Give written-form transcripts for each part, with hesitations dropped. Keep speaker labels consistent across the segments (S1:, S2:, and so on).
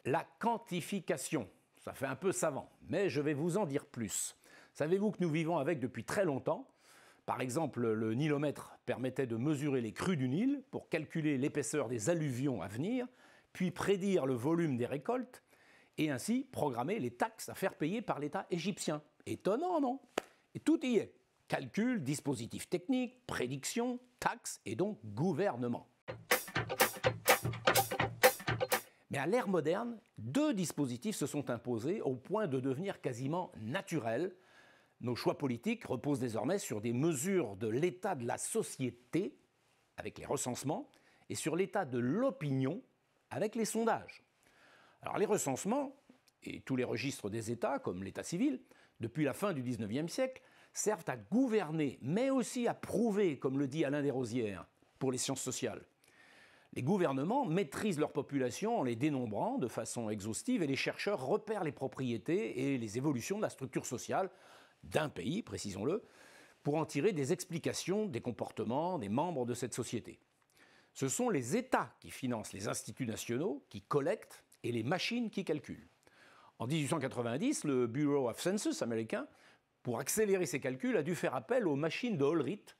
S1: La quantification, ça fait un peu savant, mais je vais vous en dire plus. Savez-vous que nous vivons avec depuis très longtemps? Par exemple, le nilomètre permettait de mesurer les crues du Nil pour calculer l'épaisseur des alluvions à venir, puis prédire le volume des récoltes, et ainsi programmer les taxes à faire payer par l'État égyptien. Étonnant, non? Et tout y est. Calcul, dispositifs techniques, prédiction, taxes et donc gouvernement. Mais à l'ère moderne, deux dispositifs se sont imposés au point de devenir quasiment naturels. Nos choix politiques reposent désormais sur des mesures de l'état de la société, avec les recensements, et sur l'état de l'opinion, avec les sondages. Alors les recensements, et tous les registres des États, comme l'état civil, depuis la fin du XIXe siècle, servent à gouverner, mais aussi à prouver, comme le dit Alain Desrosières, pour les sciences sociales. Les gouvernements maîtrisent leur population en les dénombrant de façon exhaustive et les chercheurs repèrent les propriétés et les évolutions de la structure sociale d'un pays, précisons-le, pour en tirer des explications des comportements des membres de cette société. Ce sont les États qui financent les instituts nationaux, qui collectent, et les machines qui calculent. En 1890, le Bureau of Census américain, pour accélérer ses calculs, a dû faire appel aux machines de Hollerith,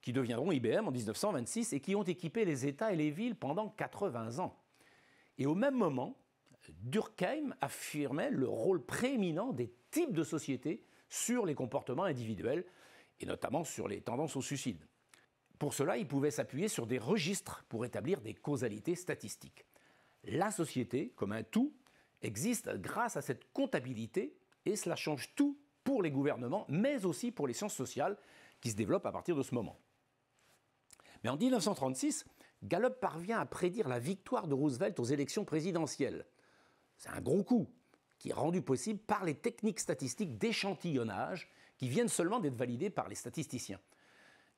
S1: qui deviendront IBM en 1926 et qui ont équipé les États et les villes pendant 80 ans. Et au même moment, Durkheim affirmait le rôle prééminent des types de sociétés sur les comportements individuels, et notamment sur les tendances au suicide. Pour cela, il pouvait s'appuyer sur des registres pour établir des causalités statistiques. La société, comme un tout, existe grâce à cette comptabilité, et cela change tout pour les gouvernements, mais aussi pour les sciences sociales, qui se développent à partir de ce moment. Mais en 1936, Gallup parvient à prédire la victoire de Roosevelt aux élections présidentielles. C'est un gros coup qui est rendu possible par les techniques statistiques d'échantillonnage qui viennent seulement d'être validées par les statisticiens.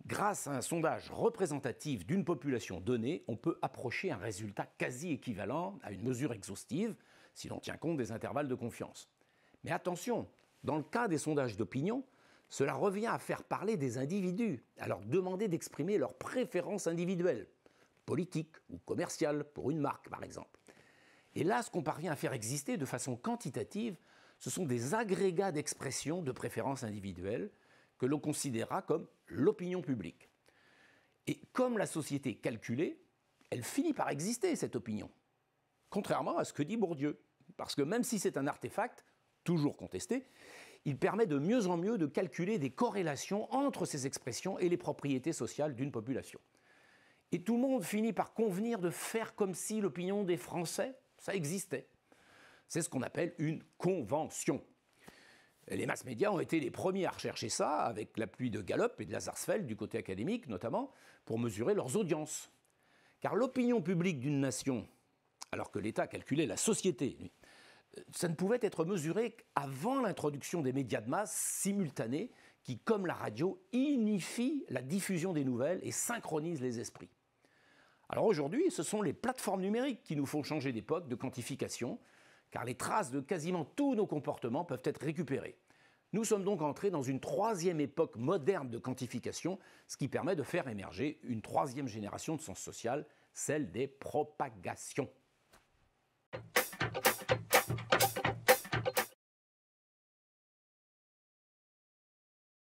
S1: Grâce à un sondage représentatif d'une population donnée, on peut approcher un résultat quasi équivalent à une mesure exhaustive si l'on tient compte des intervalles de confiance. Mais attention, dans le cas des sondages d'opinion, cela revient à faire parler des individus, à leur demander d'exprimer leurs préférences individuelles, politiques ou commerciales, pour une marque par exemple. Et là, ce qu'on parvient à faire exister de façon quantitative, ce sont des agrégats d'expression de préférences individuelles que l'on considérera comme l'opinion publique. Et comme la société est calculée, elle finit par exister, cette opinion. Contrairement à ce que dit Bourdieu. Parce que même si c'est un artefact, toujours contesté, il permet de mieux en mieux de calculer des corrélations entre ces expressions et les propriétés sociales d'une population. Et tout le monde finit par convenir de faire comme si l'opinion des Français, ça existait. C'est ce qu'on appelle une convention. Les mass médias ont été les premiers à rechercher ça, avec l'appui de Gallup et de Lazarsfeld, du côté académique notamment, pour mesurer leurs audiences. Car l'opinion publique d'une nation, alors que l'État calculait la société, ça ne pouvait être mesuré qu'avant l'introduction des médias de masse simultanés qui, comme la radio, unifient la diffusion des nouvelles et synchronisent les esprits. Alors aujourd'hui, ce sont les plateformes numériques qui nous font changer d'époque de quantification, car les traces de quasiment tous nos comportements peuvent être récupérées. Nous sommes donc entrés dans une troisième époque moderne de quantification, ce qui permet de faire émerger une troisième génération de sciences sociales, celle des propagations.